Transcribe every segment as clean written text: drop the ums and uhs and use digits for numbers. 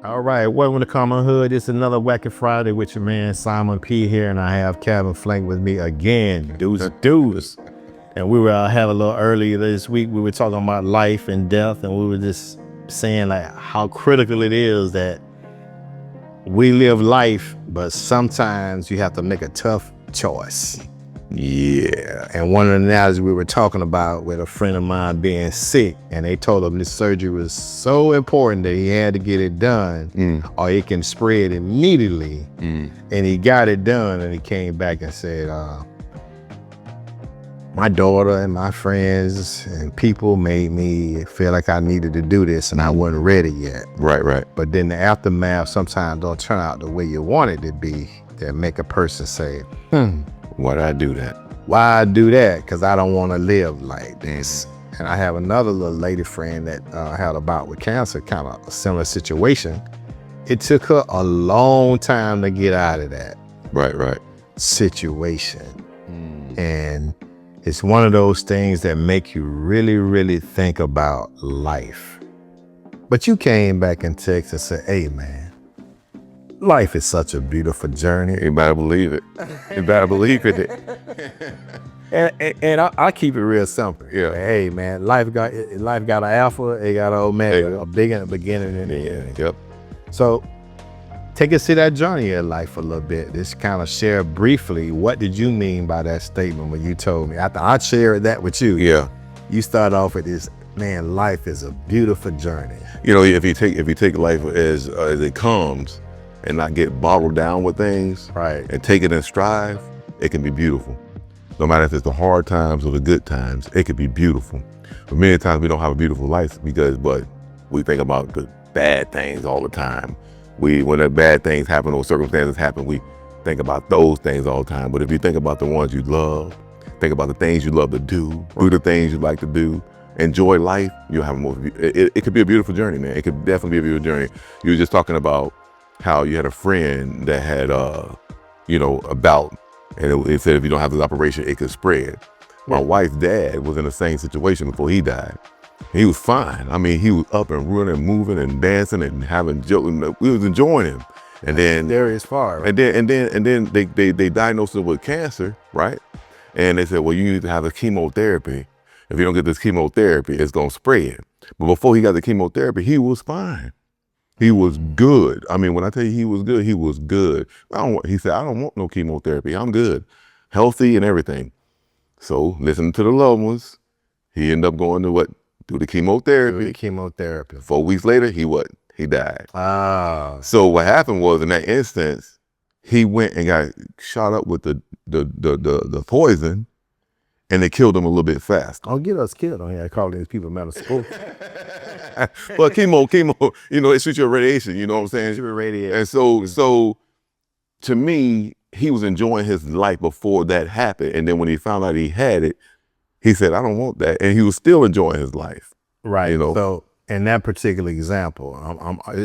All right, welcome to Common Hood. It's another Wacky Friday with your man Simon P here, and I have Calvin Flank with me again. Dudes. And we were have a little earlier this week. We were talking about life and death, and we were just saying like how critical it is that we live life, but sometimes you have to make a tough choice. Yeah, and one of the analogies we were talking about with a friend of mine being sick, and they told him this surgery was so important that he had to get it done or it can spread immediately. And he got it done, and he came back and said, my daughter and my friends and people made me feel like I needed to do this and I wasn't ready yet. Right. But then the aftermath sometimes don't turn out the way you want it to be, that make a person say, Why did I do that? why I do that? Because I don't want to live like this. And I have another little lady friend that had a bout with cancer, kind of a similar situation. It took her a long time to get out of that Right. situation. And it's one of those things that make you really, really think about life. But you came back and texted and said, hey man, life is such a beautiful journey. You better believe it. You better believe it. And I keep it real simple. Yeah. Hey man, life got an alpha, it got an omega, a big and a beginning and the end. Yep. So take us to that journey of life a little bit. Just kind of share briefly, what did you mean by that statement when you told me? After I shared that with you, Yeah. you start off with this, man, life is a beautiful journey. You know, if you take life as it comes and not get bottled down with things, Right. and take it in stride, it can be beautiful. No matter if it's the hard times or the good times, it can be beautiful. But many times we don't have a beautiful life but we think about the bad things all the time. When the bad things happen or circumstances happen, we think about those things all the time. But if you think about the ones you love, think about the things you love to do the things you like to do, enjoy life, you'll have a more, it could be a beautiful journey, man. It could definitely be a beautiful journey. You were just talking about how you had a friend that had, a bout, and it said if you don't have this operation, it could spread. My wife's dad was in the same situation before he died. He was fine. I mean, he was up and running, moving and dancing and having jokes. We was enjoying him. And then There is far. Right? and then they diagnosed him with cancer, right? And they said, well, you need to have a chemotherapy. If you don't get this chemotherapy, it's gonna spread. But before he got the chemotherapy, he was fine. He was good. I mean, when I tell you he was good, he was good. He said, I don't want no chemotherapy. I'm good, healthy and everything. So listening to the loved ones, he ended up going to do the chemotherapy. The chemotherapy. 4 weeks later, he died. Ah. So what happened was, in that instance, he went and got shot up with the poison, and it killed him a little bit fast. Don't get us killed on here. I call these people medical. Well, chemo, it shoots you a radiation, you know what I'm saying? Radiation. And so to me, he was enjoying his life before that happened. And then when he found out he had it, he said, I don't want that. And he was still enjoying his life. Right. You know? So in that particular example,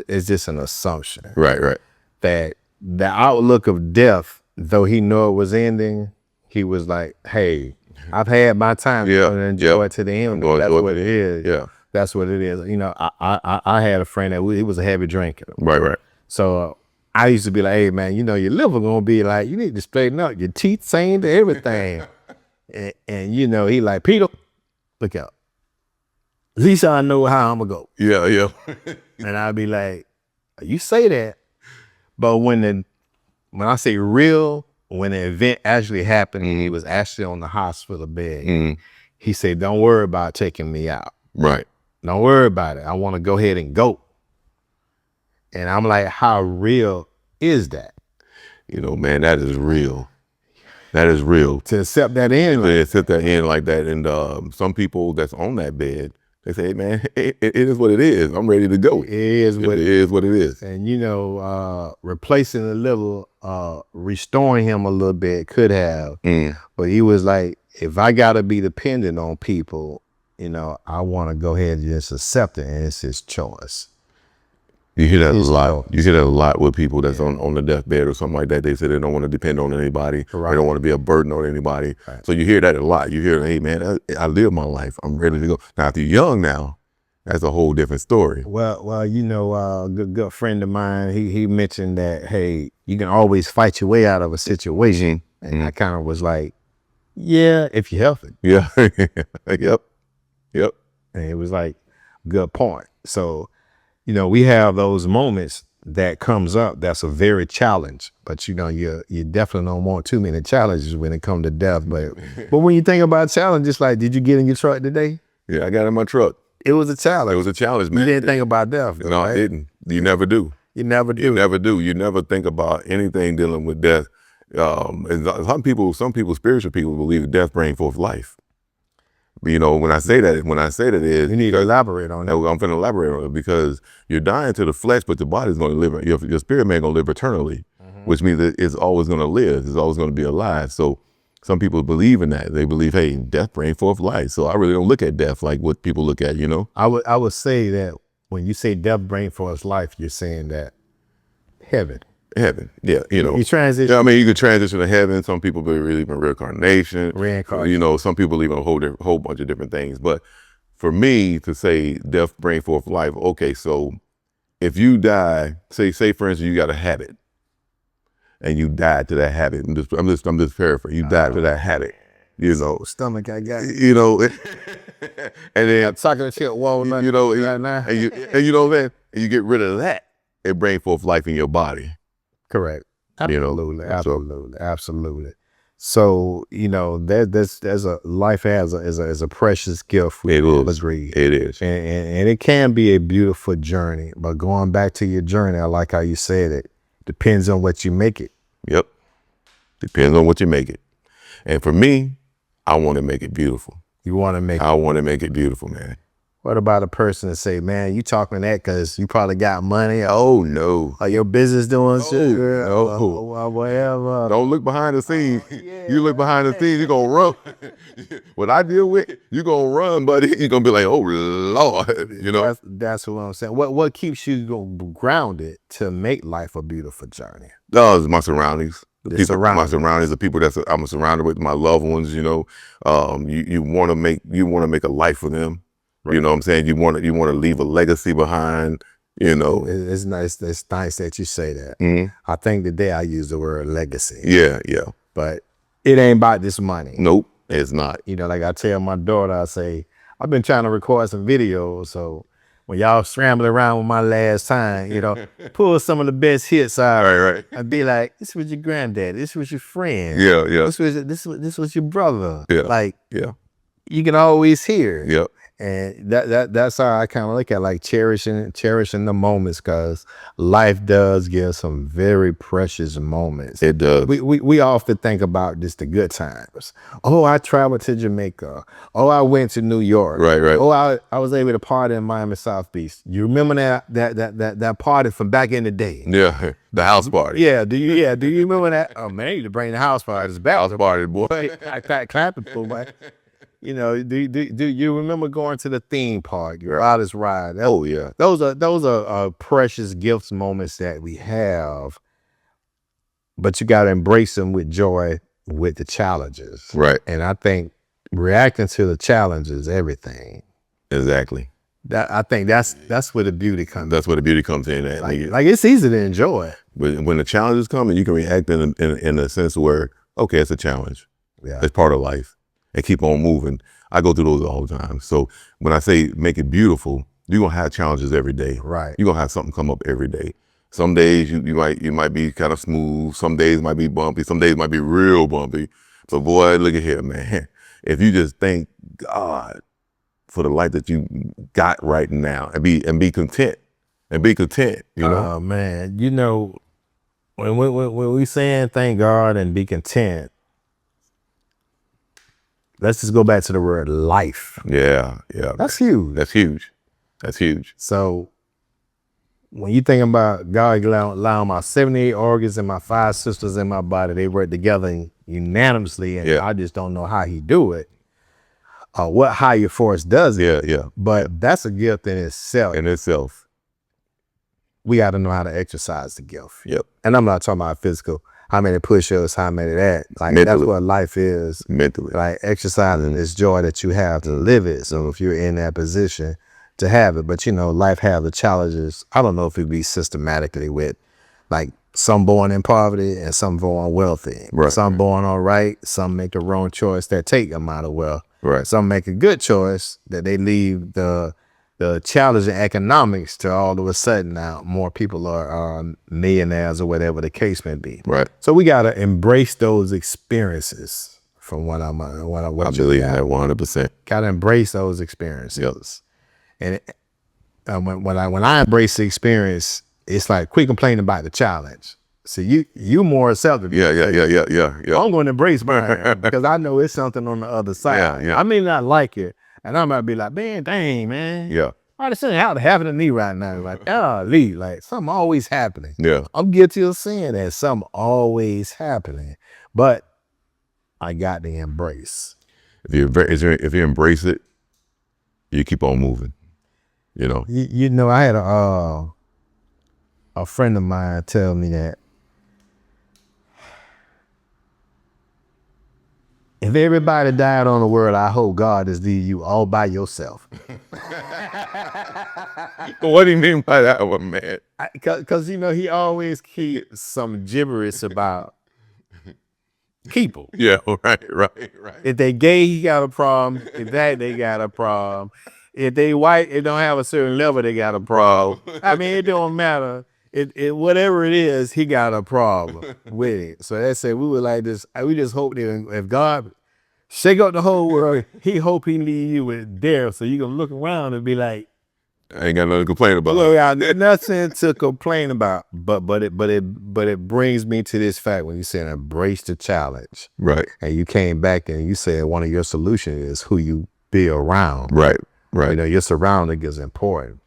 it's just an assumption. Right. That the outlook of death, though he knew it was ending, he was like, hey, I've had my time. Yeah. I'm gonna enjoy it to the end. That's what it is. Yeah. That's what it is. I had a friend that he was a heavy drinker. Right. So I used to be like, hey man, your liver gonna be like, you need to straighten up. Your teeth same to everything. and he like, Peter, look out. At least I know how I'm gonna go. Yeah. And I'd be like, you say that, but when I say real, when the event actually happened, and he was actually on the hospital bed, he said, don't worry about taking me out. Right. Don't worry about it. I want to go ahead and go. And I'm like, how real is that? Man, that is real. That is real. To accept that in. They sit that in like that. And some people that's on that bed, they say, hey, man, it is what it is. I'm ready to go. It is what it is. And, replacing the liver, restoring him a little bit could have. But he was like, if I got to be dependent on people, I want to go ahead and just accept it. And it's his choice. You hear that a lot. You hear that a lot with people that's on the deathbed or something like that. They say they don't want to depend on anybody. Right. They don't want to be a burden on anybody. Right. So you hear that a lot. You hear, hey man, I live my life. I'm ready to go. Now if you're young now, that's a whole different story. Well, you know, a good friend of mine, he mentioned that, hey, you can always fight your way out of a situation. And I kind of was like, yeah, if you're healthy. Yeah. Yep. Yep. And it was like, good point. So, you know, we have those moments that comes up that's a very challenge, but you know, you definitely don't want too many challenges when it comes to death. But when you think about challenges, like, did you get in your truck today? Yeah, I got in my truck. It was a challenge. It was a challenge, man. You didn't think about death. No, right? I didn't. You never do. You never do. You never do. You never think about anything dealing with death. And some people, spiritual people believe that death brings forth life. But, you know, when I say that is, You need to elaborate on that. I'm going to elaborate on it, because you're dying to the flesh, but your body's going to live. Your spirit man going to live eternally, which means that it's always going to live. It's always going to be alive. So some people believe in that. They believe, hey, death brings forth life. So I really don't look at death like what people look at. You know, I would say that when you say death brings forth life, you're saying that heaven. Yeah, you know. You transition. Yeah, I mean, you could transition to heaven. Some people believe in reincarnation. You know, some people believe in a whole bunch of different things. But for me to say death brings forth life, okay, so if you die, say for instance, you got a habit, and you died to that habit. I'm just paraphrasing. You died to that habit. You know, stomach I got. You know, and then chocolate chip walnut. You know, and you know that, and you get rid of that, it brings forth life in your body. Correct. Absolutely. You know, absolutely. So, you know, there's a life is a precious gift. It is. It is. And it can be a beautiful journey. But going back to your journey, I like how you said it. Depends on what you make it. Yep. Depends on what you make it. And for me, I want to make it beautiful. You want to make I want to make it beautiful, man. What about a person that say, man, you talking that because you probably got money? Oh, no. Or your business doing shit? No. Whatever. Don't look behind the scenes. You look behind the scenes, you're going to run. What I deal with, you're going to run, buddy. You're going to be like, oh, Lord. You know? That's what I'm saying. What keeps you grounded to make life a beautiful journey? It's my surroundings. My surroundings, the people that I'm surrounded with, my loved ones, you know. You want to make a life for them. Right. You know what I'm saying? You want to leave a legacy behind, you know. It's nice that you say that. I think today I use the word legacy. Yeah. But it ain't about this money. Nope, it's not. You know, like I tell my daughter, I say, I've been trying to record some videos, so when y'all scrambling around with my last time, you know, pull some of the best hits out. Right. And be like, this was your granddad, this was your friend. Yeah. This was your brother. Yeah. Like, you can always hear. Yep. And that's how I kind of look at, like, cherishing the moments, because life does give some very precious moments. It does. We often think about just the good times. Oh, I traveled to Jamaica. Oh, I went to New York. Right. Oh, I was able to party in Miami South Beach. You remember that party from back in the day? Yeah, the house party. Yeah. Do you remember that? Oh man, you need to bring the house party. It's back. House party, boy. I clapping for, boy. You know, do you remember going to the theme park, your oddest ride? Oh yeah, those are precious gifts, moments that we have, but you got to embrace them with joy, with the challenges. Right. And I think reacting to the challenges, everything. Exactly. I think that's where the beauty comes. That's where the beauty comes in. Like it's easy to enjoy. But when the challenges come, and you can react in a sense where, okay, it's a challenge. Yeah, it's part of life. And keep on moving. I go through those all the time. So when I say make it beautiful, you're gonna have challenges every day. Right. You're gonna have something come up every day. Some days you might be kind of smooth. Some days might be bumpy. Some days might be real bumpy. But boy, look at here, man. If you just thank God for the life that you got right now, and be content. You know. Oh man, you know, when we saying thank God and be content, let's just go back to the word life. Yeah. That's huge. That's huge. So when you think about God allowing my 78 organs and my 5 systems in my body, they work together unanimously, and I just don't know how he do it. What higher force does it? Yeah. But that's a gift in itself. We got to know how to exercise the gift. Yep. And I'm not talking about physical. How many push-ups, how many that. Like mentally. That's what life is. Mentally. Like exercising this joy that you have to live it. So if you're in that position, to have it. But you know, life have the challenges. I don't know if it be systematically with like some born in poverty and some born wealthy. Right. Some born all right, some make the wrong choice that take them out of wealth. Right. Some make a good choice that they leave the challenging economics to all of a sudden now more people are millionaires or whatever the case may be. Right. So we gotta embrace those experiences from what I believe that 100%. Gotta embrace those experiences. And when I embrace the experience, it's like quit complaining about the challenge. So you more acceptable. Yeah. I'm going to embrace mine because I know it's something on the other side. Yeah. I may not like it, and I might be like, man, dang, man. Yeah. All this shit happening to me right now. Like, Lee, like something always happening. Yeah. I'm guilty of saying that something always happening, but I got to embrace. If you embrace it, you keep on moving. You know. You know, I had a friend of mine tell me that if everybody died on the world, I hope God is leaving you all by yourself. What do you mean by that one, man? Because, you know, he always keeps some gibberish about people. Yeah, right. If they gay, he got a problem. If that, they got a problem. If they white, it don't have a certain level, they got a problem. I mean, it don't matter. It whatever it is, he got a problem with it. So they said we were like this. We just hope that if God shake up the whole world, he hope he leave you with there, so you can look around and be like, I ain't got nothing to complain about. well, nothing to complain about. But it brings me to this fact when you said embrace the challenge, Right. and you came back and you said one of your solutions is who you be around. Right. You know, your surrounding is important.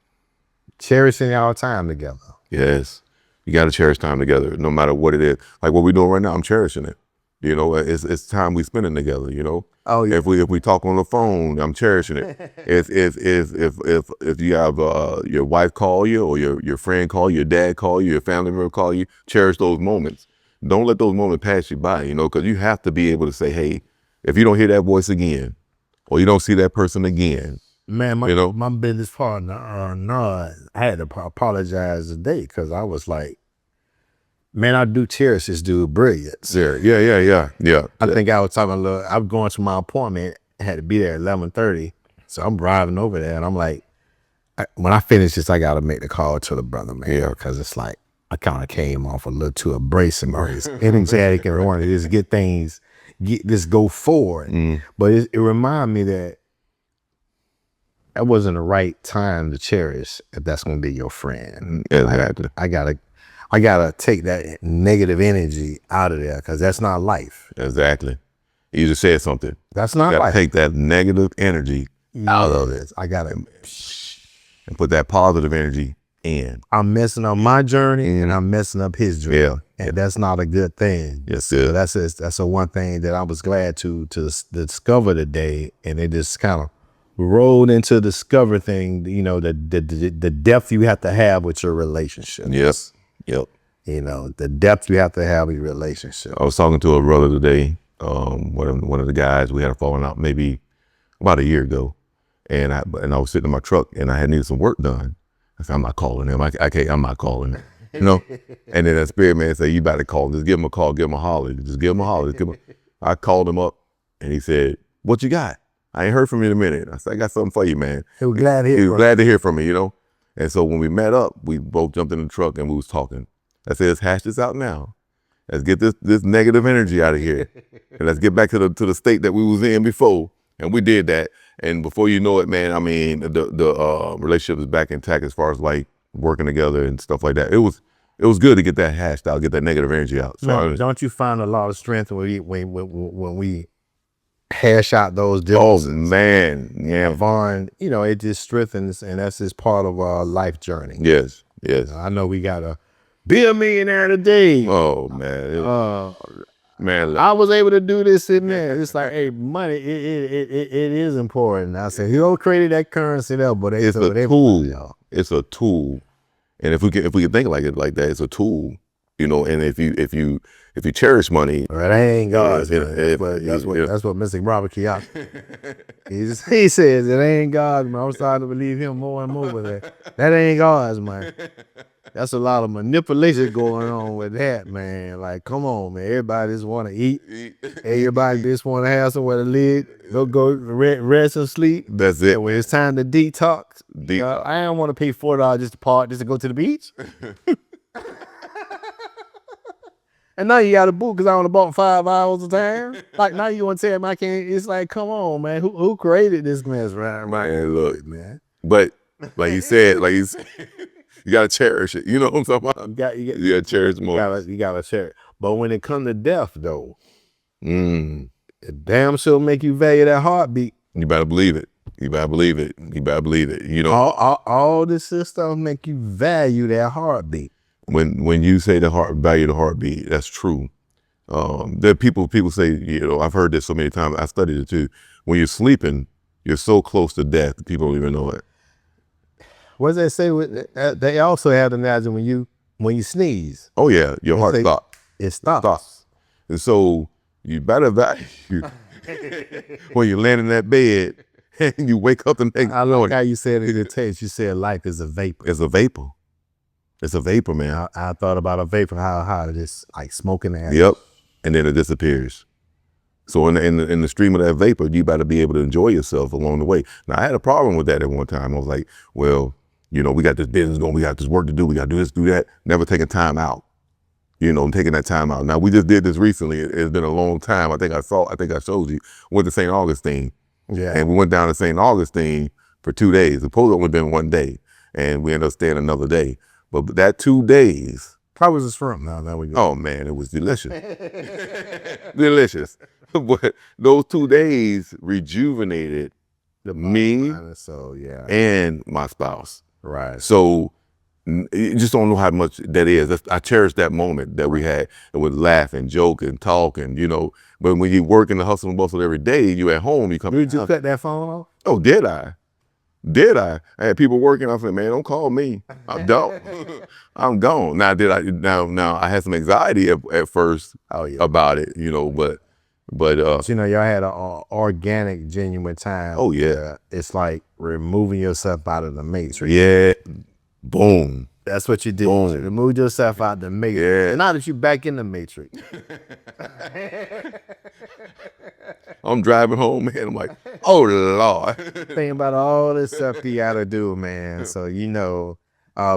Cherishing our time together. Yes. You got to cherish time together, no matter what it is. Like what we're doing right now, I'm cherishing it. You know, it's time we spending together. You know. Oh yeah. If we talk on the phone, I'm cherishing it. if you have your wife call you or your friend call you, your dad call you, your family member call you, cherish those moments. Don't let those moments pass you by. You know, because you have to be able to say, hey, if you don't hear that voice again, or you don't see that person again. Man, my my business partner, no, I had to apologize today because I was like, man, I do cherish this dude brilliance. Yeah. I think I was talking a little, I was going to my appointment, I had to be there at 11:30. So I'm driving over there and I'm like, when I finish this, I got to make the call to the brother, man. Yeah. Because it's like, I kind of came off a little too abrasive or energetic and wanted to just get things, go forward. But it reminded me that wasn't the right time to cherish if that's going to be your friend. Exactly. I gotta take that negative energy out of there because that's not life. Exactly. You just said something. That's not life. Take that negative energy out of it. I gotta and put that positive energy in. I'm messing up my journey and I'm messing up his journey. Yeah. And that's not a good thing. Yes, So sir. that's the one thing that I was glad to discover today, and it just kind of rolled into the discover thing. You know, the depth you have to have with your relationship. Yes. Yep. You know, the depth you have to have with your relationship. I was talking to a brother today. One of the guys, we had a falling out maybe about a year ago, and I was sitting in my truck and I had needed some work done. I said, I'm not calling him. I'm not calling him. You know. And then that spirit man said, you better call him. Just give him a call. Give him a holler. Just give him a holler. I called him up and he said, what you got? I ain't heard from you in a minute. I said, I got something for you, man. He was glad to hear. He was glad to hear from me, you know. And so when we met up, we both jumped in the truck and we was talking. I said, let's hash this out now. Let's get this negative energy out of here. And let's get back to the state that we was in before. And we did that. And before you know it, man, I mean, the relationship is back intact as far as like working together and stuff like that. It was good to get that hashed out, get that negative energy out. So No, don't you find a lot of strength when we hash out those differences? Oh man, yeah. Vaughn, you know, it just strengthens, and that's just part of our life journey. Yes. I know we gotta be a millionaire today. Oh man, man. I was able to do this in there. It's like, hey, money, it is important. I said, you created that currency there, but it's a tool. It's a tool, and if we can think like it like that, it's a tool. You know, and if you cherish money, That ain't God's. It- Man. it- That's what it- that's what Mr. Robert Kiyosaki. He says it ain't God's, man. I'm starting to believe him more and more with that. That ain't God's, man. That's a lot of manipulation going on with that, man. Like, come on, man. Everybody just want to eat. Everybody just want to have somewhere to live. Go rest and sleep. That's it. And when it's time to detox, Deep. I don't want to pay $4 just to park, just to go to the beach. And now you got to book because I only bought 5 hours of time. Like, now you want to tell me I can't. It's like, come on, man. Who created this mess, right? Man, look, Man. but like you said, you gotta cherish it. You know what I'm talking about? You gotta cherish the moment. You gotta share it. But when it comes to death, though, Mm. it damn sure make you value that heartbeat. You better believe it. You better believe it. You better believe it. You know, All this stuff make you value that heartbeat. when you say value the heartbeat, that's true. There are people say, you know, I've heard this so many times. I studied it too. When you're sleeping, you're so close to death, people don't even know it. What does they say? They also have the analogy when you sneeze, Oh yeah, your heart say- stops. it stops. And so you better value when you land in that bed and you wake up the next I like morning. how you said it in the text. You said life is a vapor. It's a vapor. It's a vapor, man. I thought about a vapor, how it is like smoking ash. Yep. And then it disappears. So in the stream of that vapor, you better be able to enjoy yourself along the way. Now I had a problem with that at one time. I was like, well, you know, we got this business going, we got this work to do, we got to do this, do that. Never taking time out. You know, taking that time out. Now we just did this recently. It's been a long time. I think I showed you. Went to St. Augustine. Yeah. And we went down to St. Augustine for 2 days. Supposed to only been 1 day. And we ended up staying another day. But that 2 days, How was this from? Now that we go. oh man, it was delicious. Delicious. But those 2 days rejuvenated me So yeah. and my spouse. Right. So you just don't know how much that is. I cherish that moment that we had with laughing, joking, talking, you know. But when you work in the hustle and bustle every day, you at home, you come. Did you cut that phone off? Oh, did I? Did I? I had people working. I said, man, don't call me. I'm done. I'm gone. Now, Now, I had some anxiety at first Oh yeah. about it, you know, but You know, y'all had an organic, genuine time. oh yeah, It's like removing yourself out of the matrix. yeah, boom. That's what you did. Boom. You removed yourself out the matrix. Yeah. And now that you back in the matrix. I'm driving home, man. I'm like, oh Lord. Think about all this stuff you gotta do, man. So you know,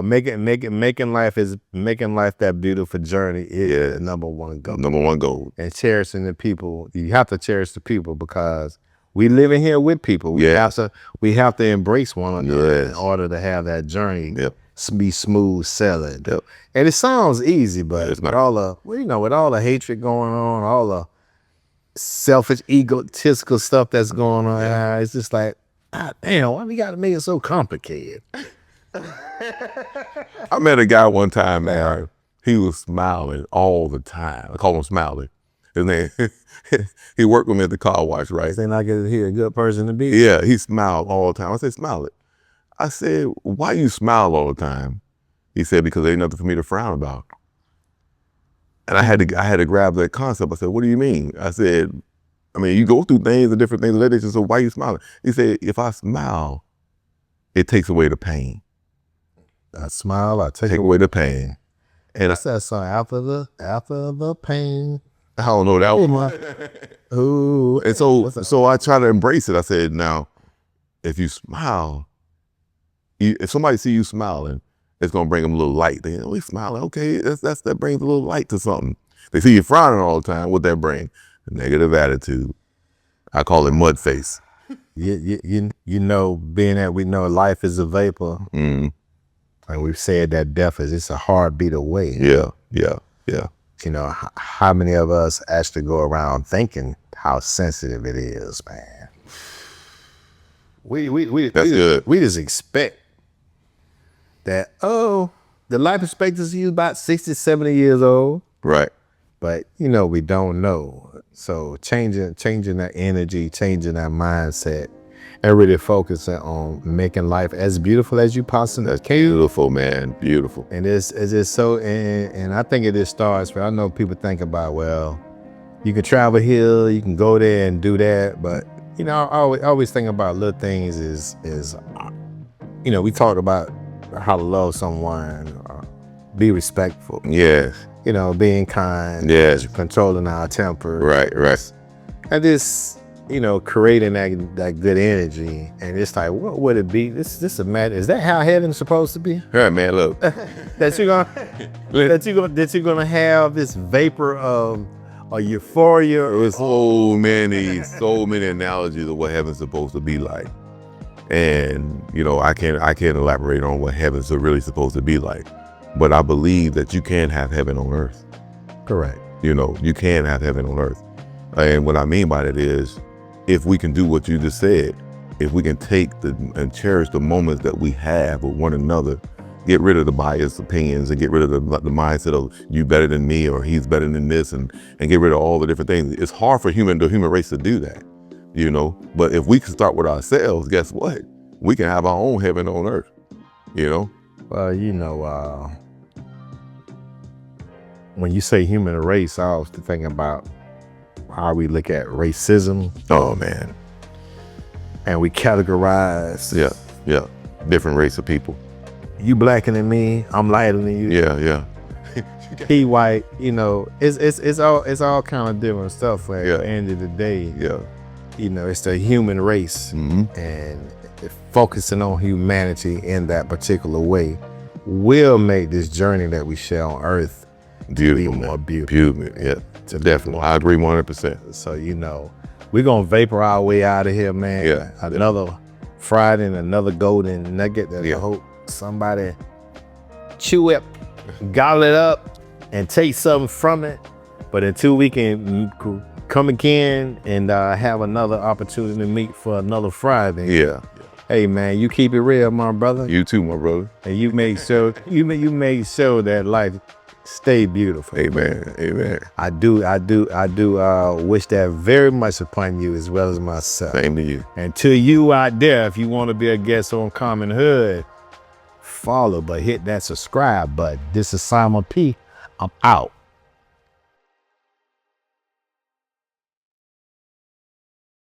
making life that beautiful journey is the number one goal. Number one goal. And cherishing the people. You have to cherish the people because we live in here with people. We have to embrace one another in order to have that journey be smooth sailing. Yep. And it sounds easy, but It's with not. all the hatred going on, all the selfish, egotistical stuff that's going on, it's just like, damn, why we got to make it so complicated? I met a guy one time, man. He was smiling all the time. I call him Smiley. His name, he worked with me at the car wash, right? Seems like he a good person to be. Yeah, he smiled all the time. I said, Smile it. I said, why you smile all the time? He said, because ain't nothing for me to frown about. And I had to grab that concept. I said, what do you mean? I said, I mean, you go through things and different things. They just, so why you smiling? He said, if I smile, it takes away the pain. I smile, I take Take away the pain. And What's that song? After the pain. I don't know that Oh one. my. Ooh. And so I try to embrace it. I said, now, if you smile, if somebody see you smiling, it's gonna bring them a little light. They, oh, he's smiling. Okay, that brings a little light to something. They see you frowning all the time. What that bring? A negative attitude. I call it mud face. You know, being that we know life is a vapor, Mm. and we've said that death is it's a heartbeat away. Yeah. You know, how many of us actually go around thinking how sensitive it is, man? That's good. We just expect that, the life expectancy is about 60, 70 years old, Right. but you know, we don't know. So changing that energy, changing that mindset, and really focusing on making life as beautiful as you possibly That's can. beautiful, man. Beautiful. And it's just so, and I think it just starts, but I know people think about, well, you can travel here, you can go there and do that, but you know, I always think about little things is, you know, we talked about how to love someone, be respectful, Yes. you know, being kind, Yes. controlling our temper, Right. and just, you know, creating that good energy. And it's like, what would it be? This a matter. Is that how heaven's supposed to be? All right, man. Look. That you're gonna have this vapor of a euphoria. There was so many analogies of what heaven's supposed to be like. And, you know, I can't elaborate on what heaven's really supposed to be like. But I believe that you can have heaven on earth. Correct. You know, you can have heaven on earth. And what I mean by that is, if we can do what you just said, if we can take and cherish the moments that we have with one another, get rid of the biased opinions and get rid of the mindset of you better than me or he's better than this, and get rid of all the different things. It's hard for the human race to do that, you know. But if we can start with ourselves, guess what? We can have our own heaven on earth, you know. Well, you know, when you say human race, I was thinking about how we look at racism. Oh man. And we categorize. Yeah. Different race of people. You blacker than me, I'm lighter than you. Yeah. He white, you know, it's all kind of different stuff. At the end of the day, you know, it's the human race, and focusing on humanity in that particular way will make this journey that we share on earth beautiful, more beautiful. Yeah, definitely. I agree 100%. So, you know, we're gonna vapor our way out of here, man. Yeah. Another Friday and another golden nugget that I hope somebody chew it, gobble it up, and take something from it. But until we can come again and have another opportunity to meet for another Friday. Yeah. Hey man, you keep it real, my brother. You too, my brother. And you make sure make sure that life stay beautiful. Amen. I do wish that very much upon you as well as myself. Same to you. And to you out there, if you want to be a guest on Common Hood, follow, but hit that subscribe button. This is Simon P. I'm out.